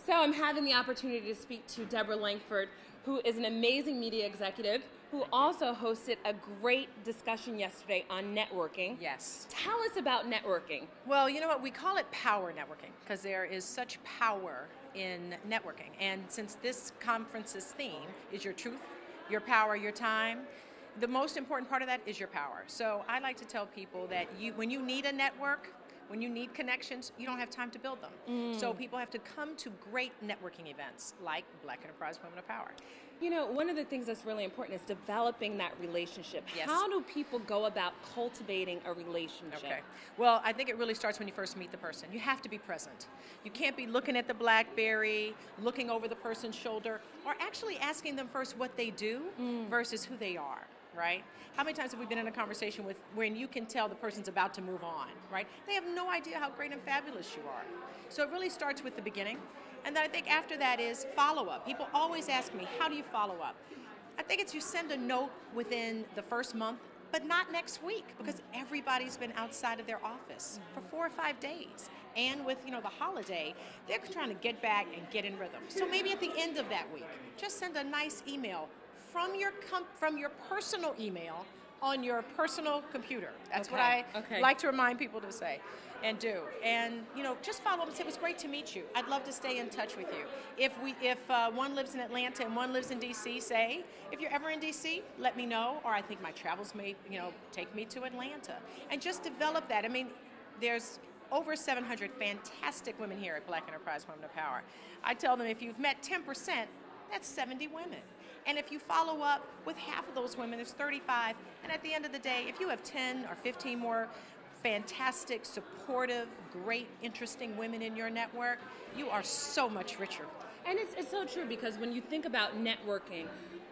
So I'm having the opportunity to speak to Debra Langford, who is an amazing media executive, who also hosted a great discussion yesterday on networking. Yes. Tell us about networking. Well, you know what? We call it power networking because there is such power in networking. And since this conference's theme is your truth, your power, your time, the most important part of that is your power. So I like to tell people that when you need a network, when you need connections, you don't have time to build them. So people have to come to great networking events like Black Enterprise Women of Power. You know, one of the things that's really important is developing that relationship. Yes. How do people go about cultivating a relationship? Okay. Well, I think it really starts when you first meet the person. You have to be present. You can't be looking at the BlackBerry, looking over the person's shoulder, or actually asking them first what they do versus who they are. Right? How many times have we been in a conversation when you can tell the person's about to move on, right? They have no idea how great and fabulous you are. So it really starts with the beginning. And then I think after that is follow-up. People always ask me, how do you follow up? I think it's you send a note within the first month, but not next week, because everybody's been outside of their office for 4 or 5 days. And with, the holiday, they're trying to get back and get in rhythm. So maybe at the end of that week, just send a nice email from your personal email on your personal computer. That's what I like to remind people to say and do. And just follow up and say, it was great to meet you. I'd love to stay in touch with you. If one lives in Atlanta and one lives in DC, say, if you're ever in DC, let me know, or I think my travels may take me to Atlanta. And just develop that. I mean, there's over 700 fantastic women here at Black Enterprise Women of Power. I tell them if you've met 10%, that's 70 women. And if you follow up with half of those women, there's 35. And at the end of the day, if you have 10 or 15 more fantastic, supportive, great, interesting women in your network, you are so much richer. And it's so true, because when you think about networking,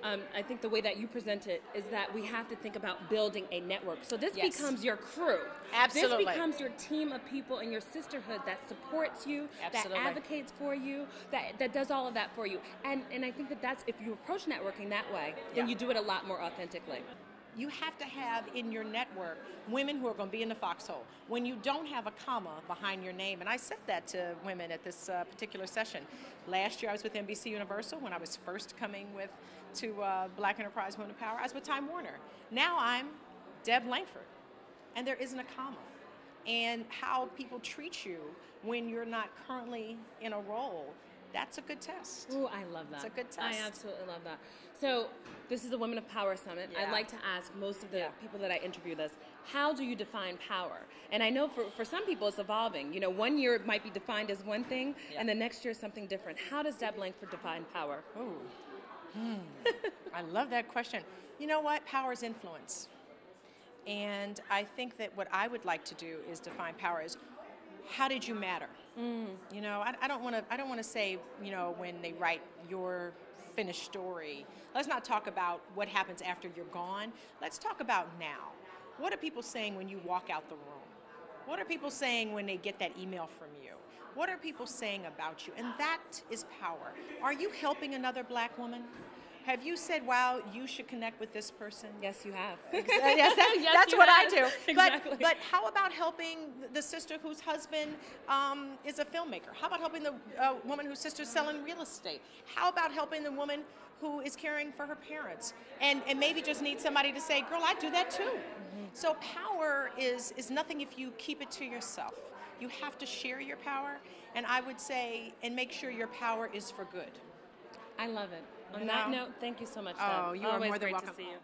I think the way that you present it is that we have to think about building a network. So this becomes your crew. Absolutely. This becomes your team of people and your sisterhood that supports you, that advocates for you, that does all of that for you. And I think that's if you approach networking that way, then you do it a lot more authentically. You have to have in your network women who are going to be in the foxhole. When you don't have a comma behind your name, and I said that to women at this particular session. Last year I was with NBC Universal when I was first coming to Black Enterprise Women of Power. I was with Time Warner. Now I'm Deb Langford, and there isn't a comma. And how people treat you when you're not currently in a role, that's a good test. Ooh, I love that. It's a good test. I absolutely love that. So this is the Women of Power Summit. I'd like to ask most of the people that I interview this, how do you define power? And I know for some people it's evolving. 1 year it might be defined as one thing, and the next year something different. How does Deb Langford define power? I love that question. You know what? Power is influence. And I think that what I would like to do is define power as, how did you matter? I don't want to say, when they write your finished story. Let's not talk about what happens after you're gone. Let's talk about now. What are people saying when you walk out the room? What are people saying when they get that email from you? What are people saying about you? And that is power. Are you helping another Black woman? Have you said, wow, you should connect with this person? Yes, you have. Yes, that's what I do. Exactly. But how about helping the sister whose husband is a filmmaker? How about helping the woman whose sister's selling real estate? How about helping the woman who is caring for her parents and maybe just needs somebody to say, girl, I do that too. So power is nothing if you keep it to yourself. You have to share your power, and I would say, and make sure your power is for good. I love it. On that note, thank you so much, Deb. Oh, you are more than welcome. Always great to see you.